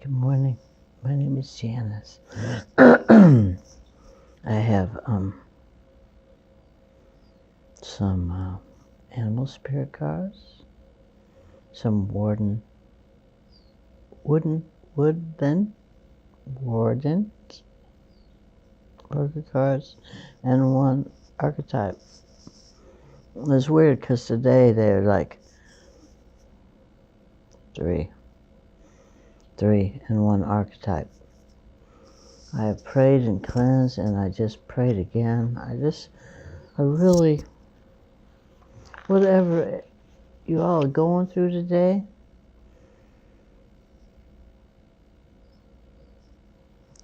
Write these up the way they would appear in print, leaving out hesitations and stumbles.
Good morning. My name is Janice. I have some animal spirit cards, some wooden warden oracle cards, and one archetype. It's weird because today they're like three and one archetype. I have prayed and cleansed, and I just prayed again. I really, whatever you all are going through today,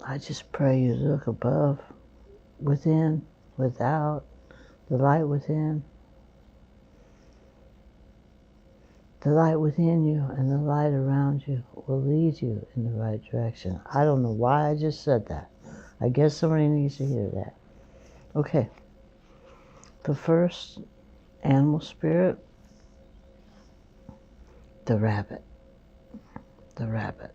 I just pray you look above, within, without, the light within. The light within you and the light around you will lead you in the right direction. I don't know why I just said that. I guess somebody needs to hear that. Okay. The first animal spirit, the rabbit. The rabbit.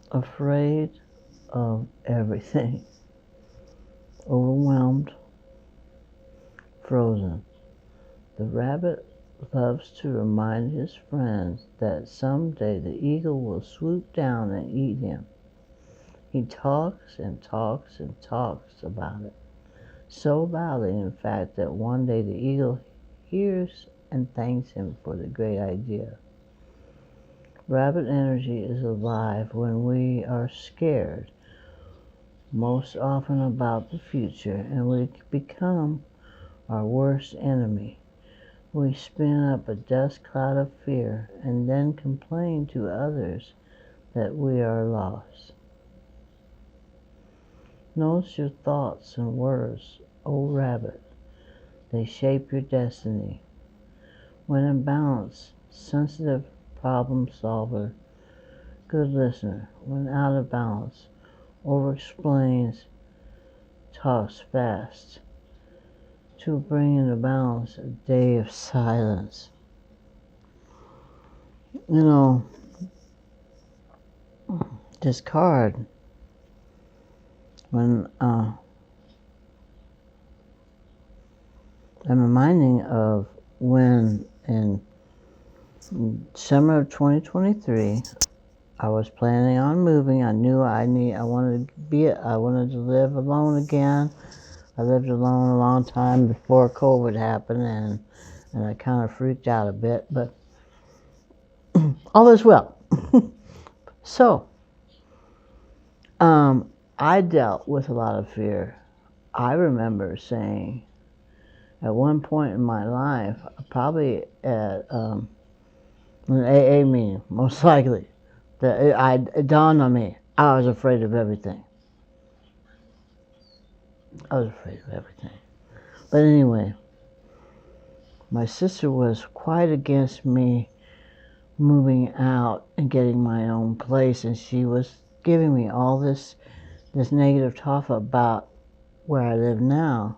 Afraid of everything. Overwhelmed. Frozen. The rabbit loves to remind his friends that someday the eagle will swoop down and eat him. He talks and talks and talks about it, so loudly, in fact, that one day the eagle hears and thanks him for the great idea. Rabbit energy is alive when we are scared, most often about the future, and we become our worst enemy. We spin up a dust cloud of fear and then complain to others that we are lost. Notice your thoughts and words, O rabbit. They shape your destiny. When in balance, sensitive problem solver, good listener. When out of balance, over-explains, talks fast. To bring into balance a day of silence. You know, this card, when I'm reminding of when in summer of 2023, I was planning on moving. I knew I wanted to live alone again. I lived alone a long time before COVID happened, and I kind of freaked out a bit, but all is well. So, I dealt with a lot of fear. I remember saying at one point in my life, probably at an AA meeting, most likely, that it dawned on me, I was afraid of everything. I was afraid of everything. But anyway, my sister was quite against me moving out and getting my own place, and she was giving me all this negative talk about where I live now.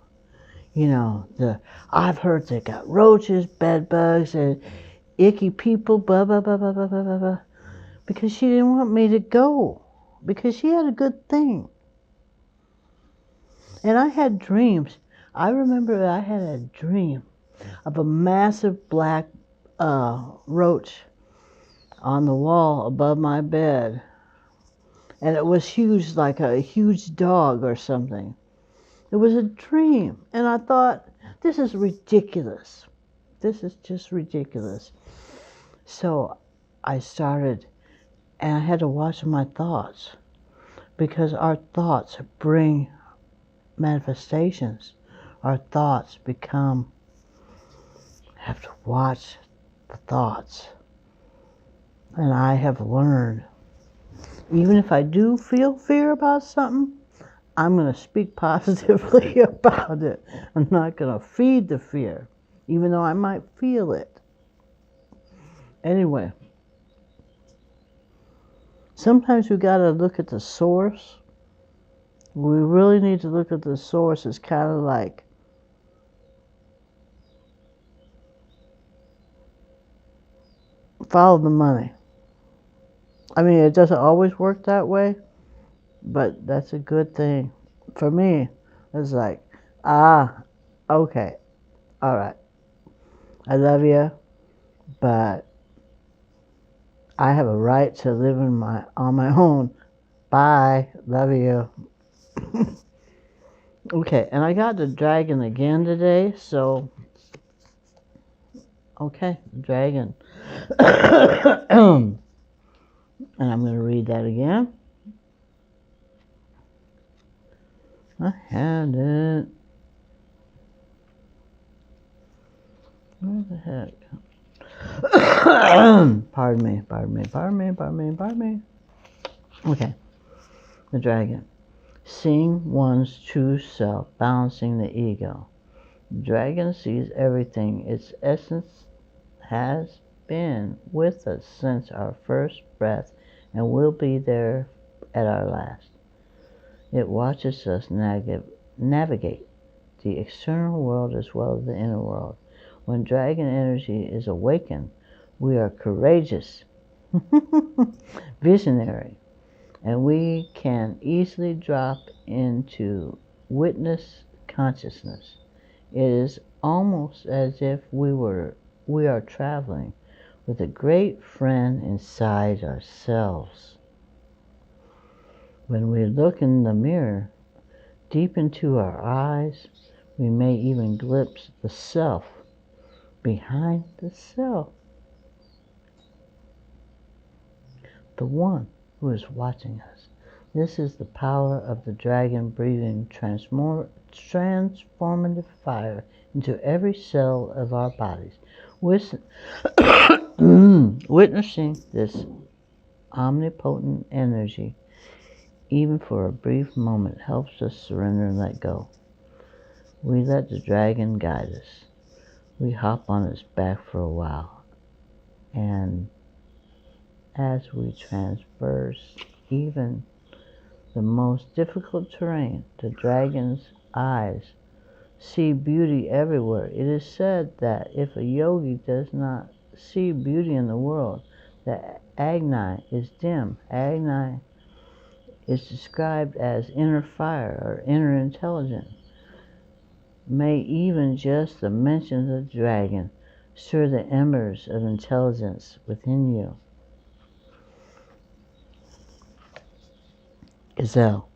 You know, I've heard they got roaches, bed bugs, and icky people, blah, blah, blah, blah, blah, blah, blah, blah. Because she didn't want me to go. Because she had a good thing. And I had dreams. I remember I had a dream of a massive black roach on the wall above my bed. And it was huge, like a huge dog or something. It was a dream. And I thought, this is ridiculous. This is just ridiculous. So I started, and I had to watch my thoughts. Because our thoughts bring manifestations. Our thoughts have to watch the thoughts. And I have learned, even if I do feel fear about something, I'm going to speak positively about it. I'm not going to feed the fear, even though I might feel it. Anyway, sometimes we got to look at the source. We really need to look at the source. It's kind of like follow the money. I mean, it doesn't always work that way, but that's a good thing. For me, it's like, okay, all right. I love you, but I have a right to live on my own. Bye. Love you. Okay, and I got the dragon again today, so okay, the dragon. And I'm going to read that again. I had it. Where the heck? Pardon me. Okay, the dragon. Seeing one's true self, balancing the ego. The dragon sees everything. Its essence has been with us since our first breath and will be there at our last. It watches us navigate the external world as well as the inner world. When dragon energy is awakened, we are courageous, visionary, and we can easily drop into witness consciousness. It is almost as if we are traveling with a great friend inside ourselves. When we look in the mirror, deep into our eyes, we may even glimpse the self behind the self. The one who is watching us. This is the power of the dragon breathing transformative fire into every cell of our bodies. Witnessing this omnipotent energy, even for a brief moment, helps us surrender and let go. We let the dragon guide us. We hop on its back for a while, and as we traverse even the most difficult terrain, the dragon's eyes see beauty everywhere. It is said that if a yogi does not see beauty in the world, the Agni is dim. Agni is described as inner fire or inner intelligence. May even just the mention of the dragon stir the embers of intelligence within you. Gazelle.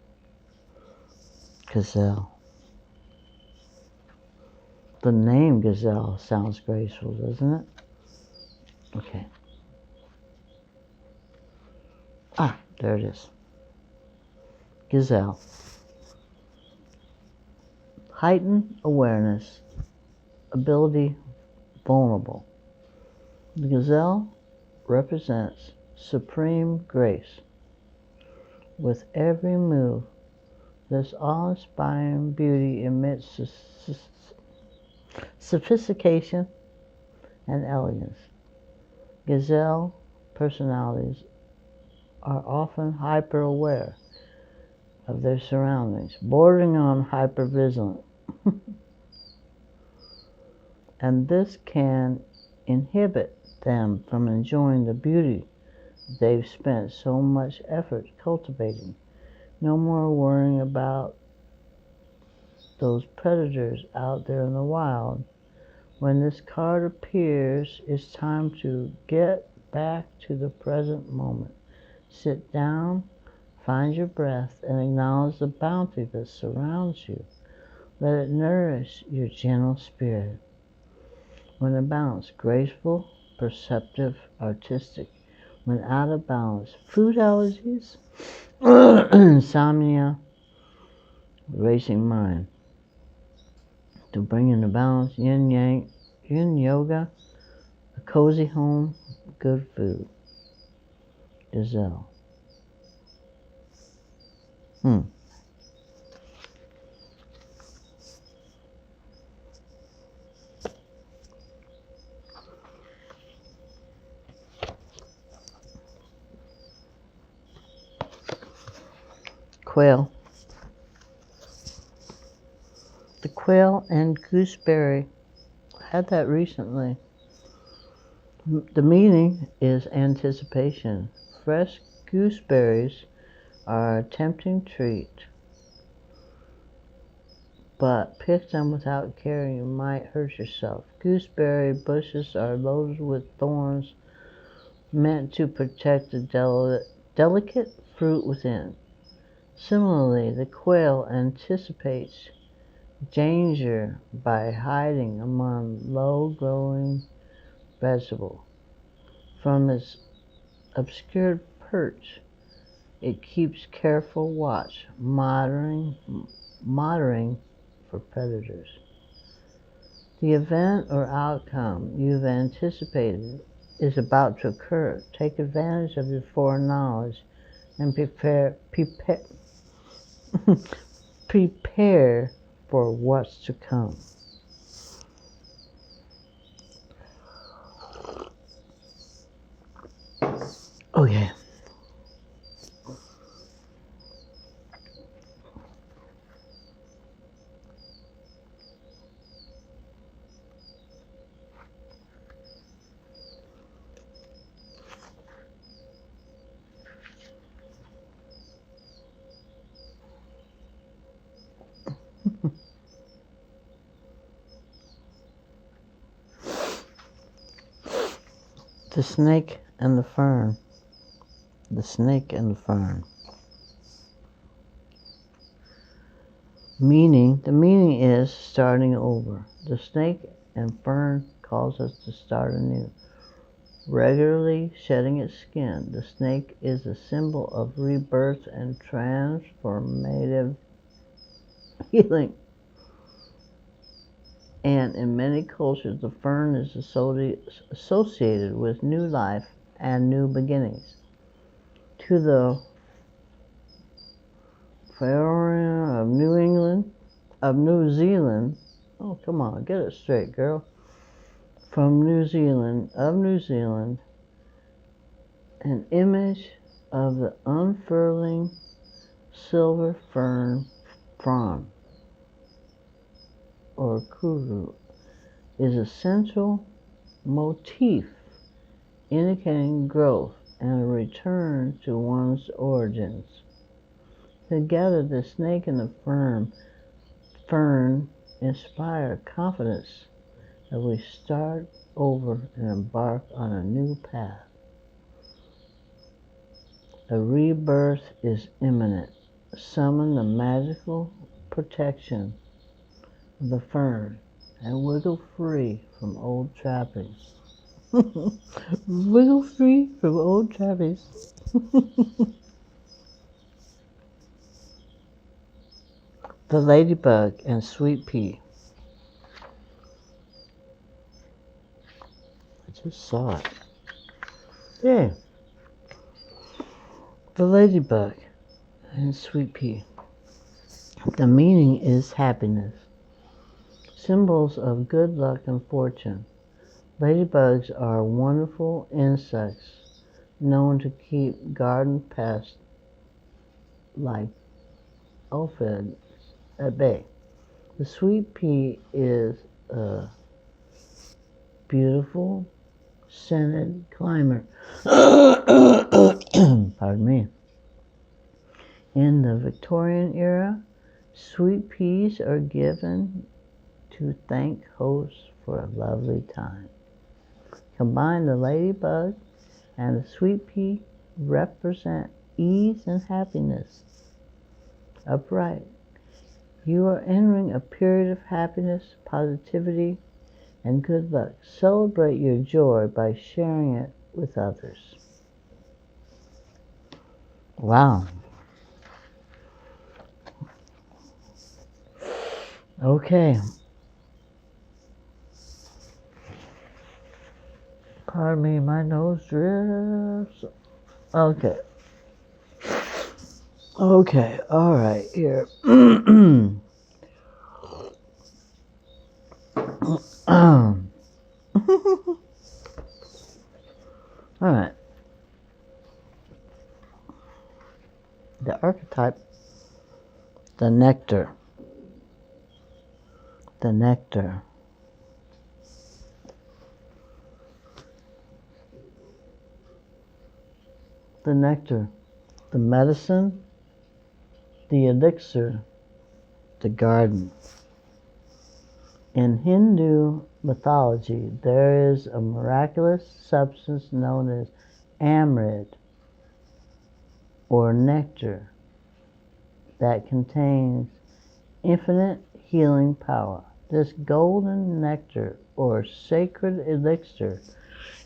The name gazelle sounds graceful, doesn't it? Okay. There it is. Gazelle. Heightened awareness, ability, vulnerable. The gazelle represents supreme grace. With every move, this awe-inspiring beauty emits sophistication and elegance. Gazelle personalities are often hyper-aware of their surroundings, bordering on hyper-vigilant. And this can inhibit them from enjoying the beauty they've spent so much effort cultivating. No more worrying about those predators out there in the wild. When this card appears, it's time to get back to the present moment. Sit down, find your breath, and acknowledge the bounty that surrounds you. Let it nourish your gentle spirit. When in balance, graceful, perceptive, artistic. When out of balance, food allergies, insomnia, racing mind. To bring into balance, yin yoga, a cozy home, good food. Gazelle. Quail. The quail and gooseberry. I had that recently. The meaning is anticipation. Fresh gooseberries are a tempting treat, but pick them without care and you might hurt yourself. Gooseberry bushes are loaded with thorns meant to protect the delicate fruit within. Similarly, the quail anticipates danger by hiding among low-growing vegetables. From its obscured perch, it keeps careful watch, monitoring for predators. The event or outcome you've anticipated is about to occur. Take advantage of your foreknowledge and prepare for what's to come. Okay. The snake and the fern. The snake and the fern. The meaning is starting over. The snake and fern calls us to start anew, regularly shedding its skin. The snake is a symbol of rebirth and transformative healing. And in many cultures, the fern is associated with new life and new beginnings. To the Flora of New Zealand, oh come on, get it straight, girl. From New Zealand, an image of the unfurling silver fern frond, or kuru, is a central motif indicating growth and a return to one's origins. Together, the snake and the fern inspire confidence that we start over and embark on a new path. A rebirth is imminent. Summon the magical protection of the fern and wiggle free from old trappings. Wiggle free from old trappings. The ladybug and sweet pea. I just saw it. Yeah. The ladybug and sweet pea. The meaning is happiness. Symbols of good luck and fortune. Ladybugs are wonderful insects known to keep garden pests like aphids at bay. The sweet pea is a beautiful scented climber. Pardon me. In the Victorian era, sweet peas are given to thank hosts for a lovely time. Combine the ladybug and the sweet pea represent ease and happiness. Upright. You are entering a period of happiness, positivity, and good luck. Celebrate your joy by sharing it with others. Wow. Okay. Pardon me, my nose drips. Okay. Okay, all right, here. All right. The archetype, the nectar. The nectar. The nectar, the medicine, the elixir, the garden. In Hindu mythology, there is a miraculous substance known as amrit, or nectar, that contains infinite healing power. This golden nectar, or sacred elixir,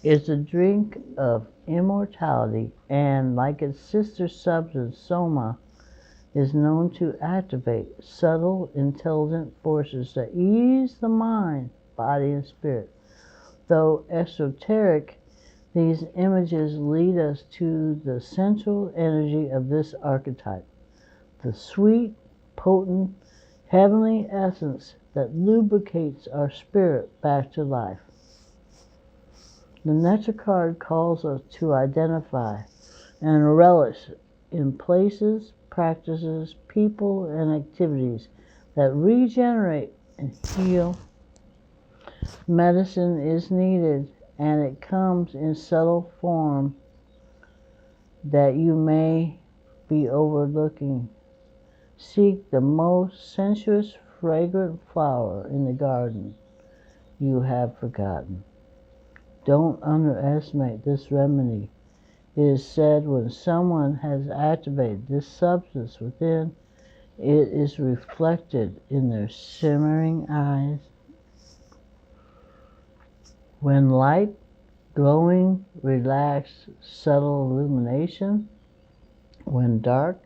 is the drink of immortality, and, like its sister substance, soma, is known to activate subtle, intelligent forces that ease the mind, body, and spirit. Though esoteric, these images lead us to the central energy of this archetype, the sweet, potent, heavenly essence that lubricates our spirit back to life. The nectar card calls us to identify and relish in places, practices, people, and activities that regenerate and heal. Medicine is needed, and it comes in subtle form that you may be overlooking. Seek the most sensuous, fragrant flower in the garden you have forgotten. Don't underestimate this remedy. It is said when someone has activated this substance within, it is reflected in their shimmering eyes. When light, glowing, relaxed, subtle illumination. When dark,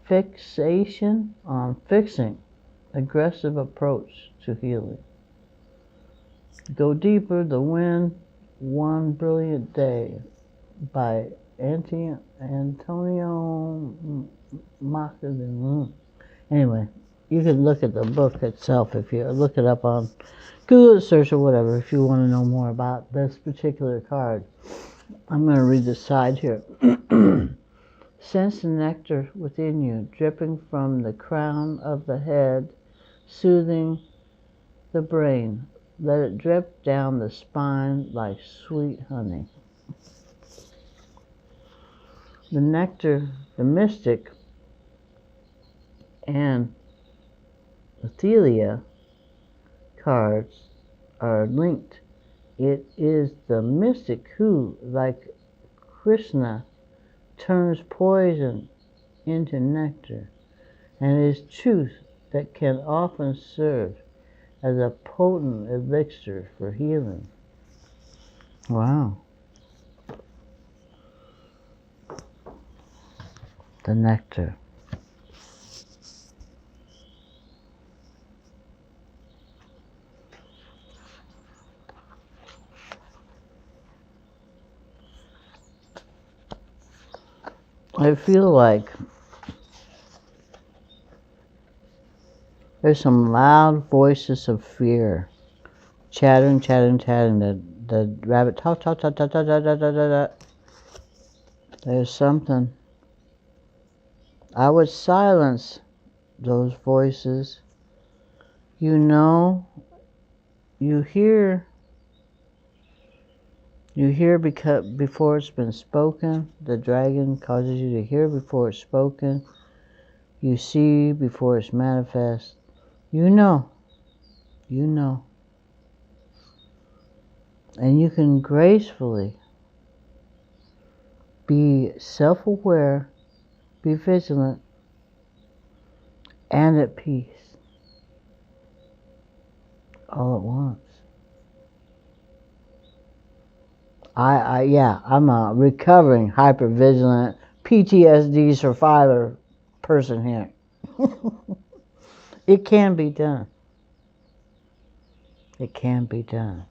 fixation on fixing, aggressive approach to healing. Go deeper, the wind, one brilliant day, by Antonio Macedon. Anyway, you can look at the book itself if you look it up on Google search or whatever if you want to know more about this particular card. I'm going to read the side here. Sense the nectar within you, dripping from the crown of the head, soothing the brain. Let it drip down the spine like sweet honey. The nectar, the mystic, and Athelia cards are linked. It is the mystic who, like Krishna, turns poison into nectar, and it is truth that can often serve as a potent elixir for healing. Wow. The nectar. I feel like there's some loud voices of fear, chattering. The rabbit talk. There's something. I would silence those voices. You know, you hear because before it's been spoken. The dragon causes you to hear before it's spoken. You see before it's manifest. You know. And you can gracefully be self-aware, be vigilant, and at peace all at once. I'm a recovering hypervigilant PTSD survivor person here. It can be done. It can be done.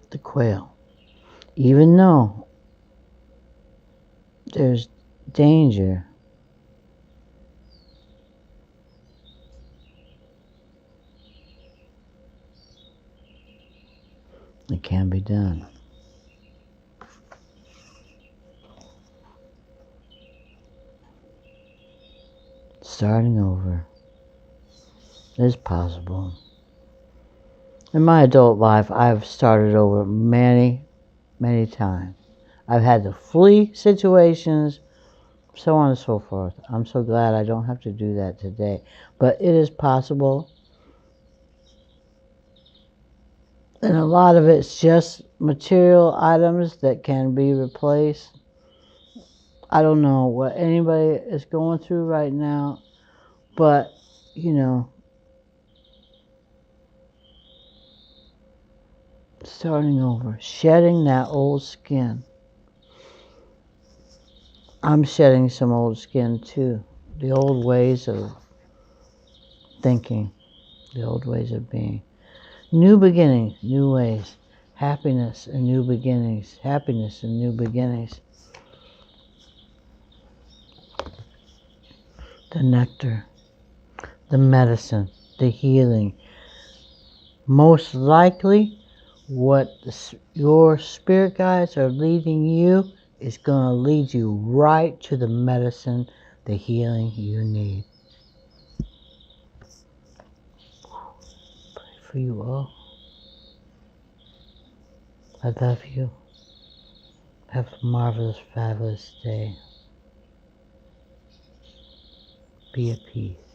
The quail. Even though there's danger, it can be done. starting over is possible. In my adult life, I've started over many, many times. I've had to flee situations, so on and so forth. I'm so glad I don't have to do that today. But it is possible. And a lot of it's just material items that can be replaced. I don't know what anybody is going through right now, but, starting over, shedding that old skin. I'm shedding some old skin too. The old ways of thinking, the old ways of being. New beginnings, new ways. Happiness and new beginnings. Happiness and new beginnings. The nectar, the medicine, the healing. Most likely, what your spirit guides are leading you is going to lead you right to the medicine, the healing you need. Pray for you all. I love you. Have a marvelous, fabulous day. Be at peace.